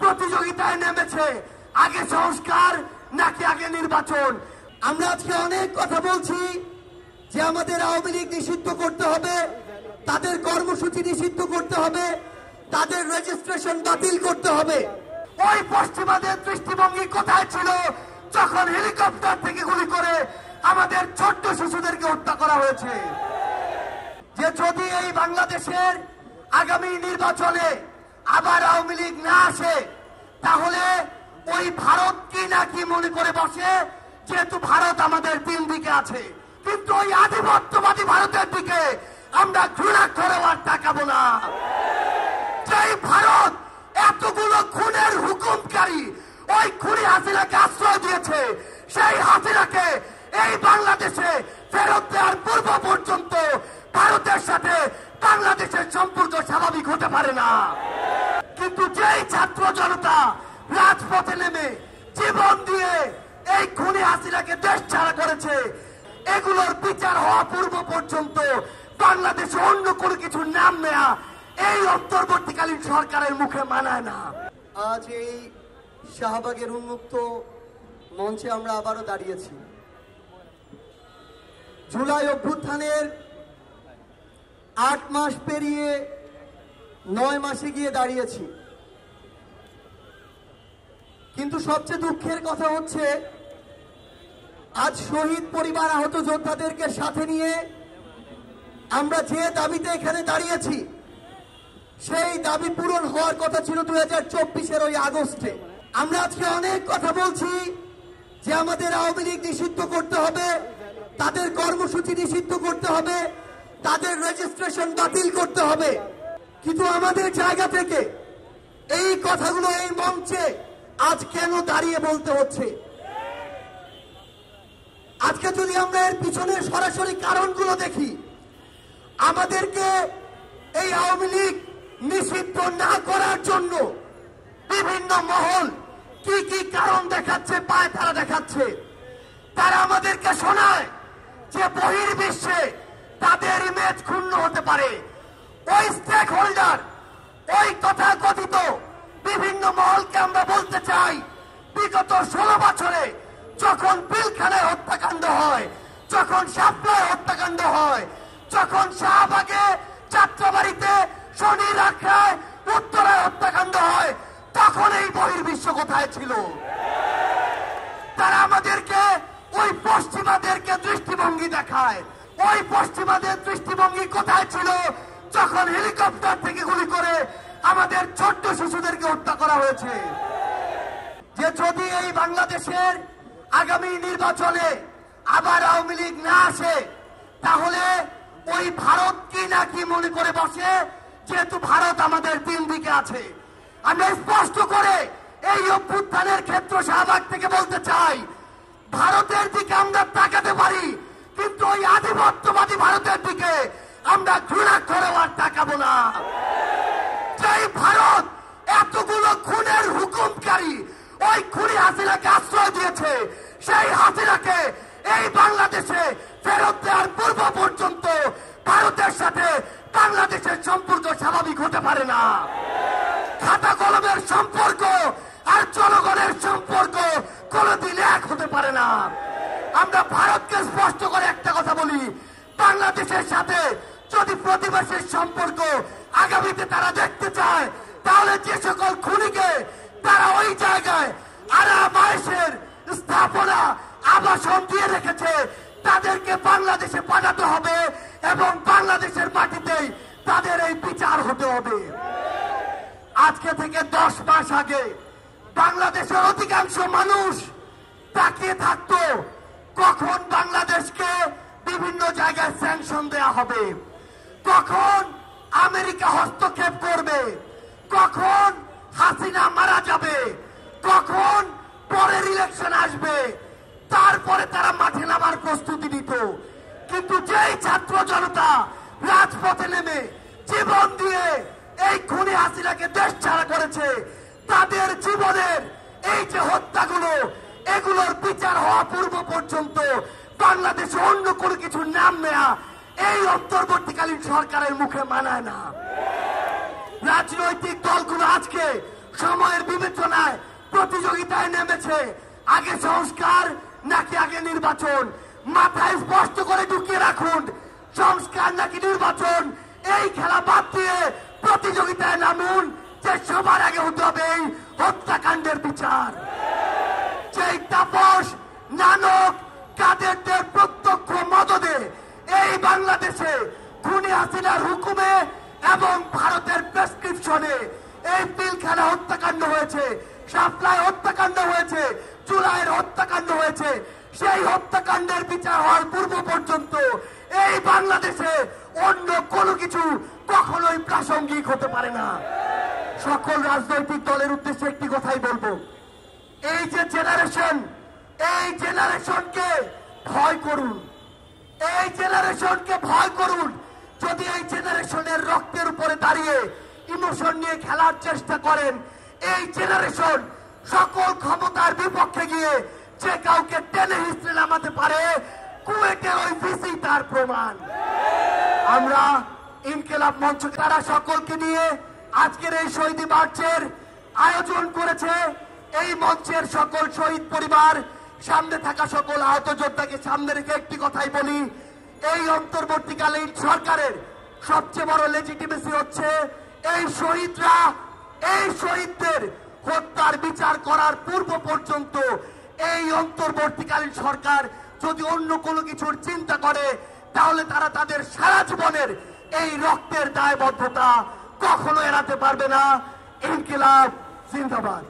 প্রতিযোগিতায় নেমেছে আগে সংস্কার নাকি আগে নির্বাচন। আমরা আজকে অনেক কথা বলছি যে আমাদের আওয়ামী লীগ নিষিদ্ধ করতে হবে, তাদের কর্মসূচি নিষিদ্ধ করতে হবে, তাদের রেজিস্ট্রেশন বাতিল করতে হবে। ওই পশ্চিমাদের দৃষ্টিভঙ্গি কোথায় ছিল যখন হেলিকপ্টার থেকে গুলি করে আমাদের ছোট্ট শিশুদেরকে হত্যা করা হয়েছে? যে যদি এই বাংলাদেশের আগামী নির্বাচনে আবার আওয়ামী লীগ না আসে, তাহলে ওই ভারত কি না কি মনে করে বসে, যেহেতু ভারত আমাদের তিন দিকে আছে। কিন্তু ওই আধিপত্যবাদী ভারতের দিকে আমরা ঘৃণা করেও আর তাকাবো না। যেই ভারত এতগুলো খুনের হুকুমকারী ওই খুনি হাসিনাকে আশ্রয় দিয়েছে, সেই হাসিনাকে এই বাংলাদেশে ফেরত দেওয়ার পূর্ব পর্যন্ত ভারতের সাথে বাংলাদেশের সম্পর্ক স্বাভাবিক হতে পারে না। কিন্তু যেই ছাত্র জনতা রাজপথে নেমে জীবন দিয়ে এই খুনি হাসিনাকে দেশ ছাড়া করেছে, এগুলোর বিচার হওয়া পূর্ব পর্যন্ত বাংলাদেশে অন্য কোনো কিছু নাম নেয়া এই অন্তর্বর্তীকালীন সরকারের মুখে মানায় না। আজ এই শাহবাগের উন্মুক্ত মঞ্চে আমরা আবারও দাঁড়িয়েছি। জুলাই অভ্যুত্থানের 8 মাস পেরিয়ে 9 মাসে গিয়ে দাঁড়িয়েছি। কিন্তু সবচেয়ে দুঃখের কথা হচ্ছে, আজ শহীদ পরিবার আহত যোদ্ধাদেরকে সাথে নিয়ে আমরা যে দাবিতে এখানে দাঁড়িয়েছি, সেই দাবি পূরণ হওয়ার কথা ছিল 2024-এর ওই আগস্টে। আমরা আজকে অনেক কথা বলছি যে আমাদের আওয়ামী লীগ নিষিদ্ধ করতে হবে, তাদের কর্মসূচি নিষিদ্ধ করতে হবে, তাদের রেজিস্ট্রেশন বাতিল করতে হবে। কিন্তু আমাদের জায়গা থেকে এই কথাগুলো এই মঞ্চে আজ কেন দাঁড়িয়ে বলতে হচ্ছে? আজকে যদি আমরা এর পিছনের সরাসরি কারণগুলো দেখি, আমাদেরকে এই আওয়ামী লীগ নিষিদ্ধ না করার জন্য বিভিন্ন মহল কি কি কারণ দেখাচ্ছে, পায় তারা দেখাচ্ছে। তারা আমাদেরকে শোনায় যে বহির্বিশ্বে তাদের ইমেজ ক্ষুণ্ণ হতে পারে। ওই স্টেক হোল্ডার, ওই তথাকথিত বিভিন্ন মহলকে আমরা বলতে চাই, বিগত 16 বছরে যখন পিলখানায় হত্যাকাণ্ড হয়, যখন শাপলায় হত্যাকাণ্ড হয়, যখন শাহবাগে, যাত্রাবাড়িতে, শনি রাখায়, উত্তরায় হত্যাকাণ্ড হয়, তখন এই বহির্বিশ্ব কোথায় ছিল? তারা আমাদেরকে ওই পশ্চিমাদেরকে দৃষ্টিভঙ্গি দেখায়। ওই পশ্চিমাদের দৃষ্টিভঙ্গি কোথায় ছিল যখন হেলিকপ্টার থেকে গুলি করে আমাদের ছোট্ট শিশুদেরকে হত্যা করা হয়েছে? যে যদি এই বাংলাদেশের আগামী নির্বাচনে আবার আওয়ামী লীগ না আসে, তাহলে ওই ভারত কি না কি মনে করে বসে, যেহেতু ভারত আমাদের তিন দিকে আছে। আমরা স্পষ্ট করে এই অভ্যুত্থানের ক্ষেত্র শাহবাগ থেকে বলতে চাই, ভারতের দিকে আমরা তাকাতে পারি, কিন্তু ওই আধিপত্যবাদী ভারতের দিকে আমরা ঘৃণা করেও আর তাকাবো না। যেই ভারত এতগুলো খুনের হুকুমকারী ওই খুনি হাসিনাকে আশ্রয় দিয়েছে, সেই হাসিনাকে এই বাংলাদেশে ফেরত দেওয়ার পূর্ব পর্যন্ত ভারতের সাথে বাংলাদেশের সম্পর্ক স্বাভাবিক হতে পারে না। খাতা কলমের সম্পর্ক আর জনগণের সম্পর্ক কোনদিন এক হতে পারে না। আমরা ভারতকে স্পষ্ট করে একটা কথা বলি, বাংলাদেশের সাথে যদি প্রতিবেশীর সম্পর্ক আগামীতে তারা দেখতে চায়, তাহলে যে সকল খুনিকে তারা ওই জায়গায় আরাম-আয়েশের স্থাপনা, আবাসন দিয়ে রেখেছে, তাদেরকে বাংলাদেশে পাঠাতে হবে এবং বাংলাদেশের মাটিতেই তাদের এই বিচার হতে হবে। আজকে থেকে 10 মাস আগে বাংলাদেশের অধিকাংশ মানুষ তাকিয়ে থাকতো কখন বাংলাদেশকে বিভিন্ন জায়গায় স্যাংশন দেয়া হবে, কখন আমেরিকা হস্তক্ষেপ করবে, কখন হাসিনা মারা যাবে, কখন পরের ইলেকশন আসবে, তারপরে তারা মাঠে নামার প্রস্তুতি নিত। কিন্তু যেই ছাত্র জনতা রাজপথে নেমে জীবন দিয়ে এই খুনি হাসিনাকে দেশ ছাড়া করেছে, তাদের জীবনের এই যে হত্যাগুলো, এগুলোর বিচার হওয়া পূর্ব পর্যন্ত বাংলাদেশে অন্য কোনো কিছু নাম নেয়া এই অন্তর্বর্তীকালীন সরকারের মুখে মানায় না। রাজনৈতিক দলগুলো আজকে সময়ের বিবেচনায় প্রতিযোগিতায় নেমেছে। আগে সংস্কার নাকি আগে নির্বাচন? মাথায় স্পষ্ট করে ঢুকিয়ে রাখুন, সংস্কার নাকি নির্বাচন। এই খেলা বাদ দিয়ে প্রতিযোগিতায় নামুন, যে সবার আগে হতে হবে এই হত্যাকাণ্ডের বিচার। সেই তাপস, নানক, কাদেরদের প্রত্যক্ষ মদদে এই বাংলাদেশে খুনি হাসিনার হুকুমে এবং ভারতের প্রেসক্রিপশনে এই পিলখানা হত্যাকাণ্ড হয়েছে, শাপলায় হত্যাকাণ্ড হয়েছে, জুলাইয়ের হত্যাকাণ্ড হয়েছে। সেই হত্যাকাণ্ডের বিচার হওয়ার পূর্ব পর্যন্ত এই বাংলাদেশে অন্য কোনো কিছু কখনোই প্রাসঙ্গিক হতে পারে না। সকল রাজনৈতিক দলের উদ্দেশ্যে একটি কথাই বলবো, এই যে জেনারেশন, এই জেনারেশনকে ভয় করুন, এই জেনারেশনকে ভয় করুন। যদি এই জেনারেশনের রক্তের উপরে দাঁড়িয়ে ইমোশন নিয়ে খেলার চেষ্টা করেন, এই জেনারেশন সকল ক্ষমতার বিপক্ষে গিয়ে যে কাউকে টেনে হিস্ট্রি নামাতে পারে, কুয়েটের ওই ভিসি তার প্রমাণ। আমরা ইনকিলাব মঞ্চ তারা সকলকে নিয়ে আজকের এই শহীদ মার্চের আয়োজন করেছে। এই মঞ্চের সকল শহীদ পরিবার, সামনে থাকা সকল আহত যোদ্ধাকে সামনে রেখে একটি কথাই বলি, এই অন্তর্বর্তীকালীন সরকারের সবচেয়ে বড় লেজিটিমেসি হচ্ছে এই শহীদরা, এই শহীদদের হত্যার বিচার করার পূর্ব পর্যন্ত এই অন্তর্বর্তীকালীন সরকার যদি অন্য কোনো কিছুর চিন্তা করে, তাহলে তারা তাদের সারা জীবনের এই রক্তের দায়বদ্ধতা কখনো এড়াতে পারবে না। ইনকিলাব জিন্দাবাদ।